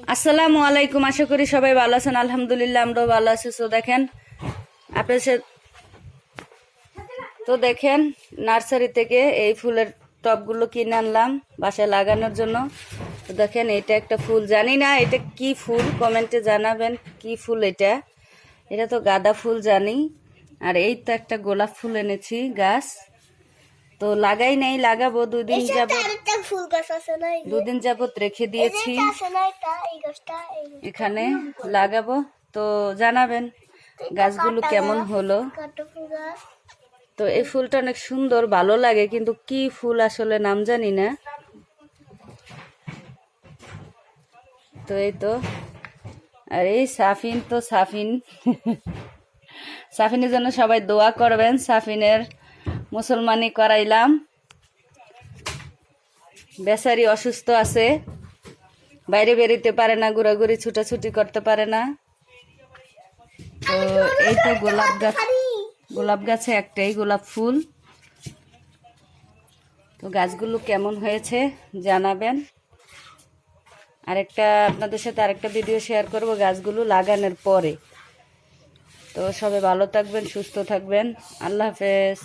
আসসালামু আলাইকুম। আশা করি সবাই ভালো আছেন। আলহামদুলিল্লাহ আমরাও ভালো আছি। তো দেখেন দেখেন নার্সারি থেকে এই ফুলের টবগুলো কিনে আনলাম বাসায় লাগানোর জন্য। তো দেখেন এটা একটা ফুল, জানি না এটা কি ফুল, কমেন্টে জানাবেন কি ফুল এটা। এটা তো গাঁদা ফুল জানি। আর এই তো একটা গোলাপ ফুল এনেছি গাছ, তো লাগাই নাই, লাগাবো দুদিন যাবত রেখে দিয়েছি এখানে, লাগাবো। তো জানাবেন গাছগুলো কেমন হলো। তো এই ফুলটা অনেক সুন্দর, ভালো লাগে, কিন্তু কি ফুল আসলে নাম জানি না। তো এই তো, আর এই সাফিন তো সাফিনের জন্য সবাই দোয়া করবেন। সাফিনের মুসলমানি করাইলাম, বেচারি অসুস্থ আছে, বাইরে বেরোতে পারে না, ঘোরাঘুরি ছুটাছুটি করতে পারে না। তো এই তো গোলাপ গাছে একটাই গোলাপ ফুল। তো গাছগুলো কেমন হয়েছে জানাবেন। আপনাদের সাথে আরেকটা ভিডিও শেয়ার করব গাছগুলো লাগানোর পরে। তো সবাই ভালো থাকবেন, সুস্থ থাকবেন। আল্লাহ হাফেজ।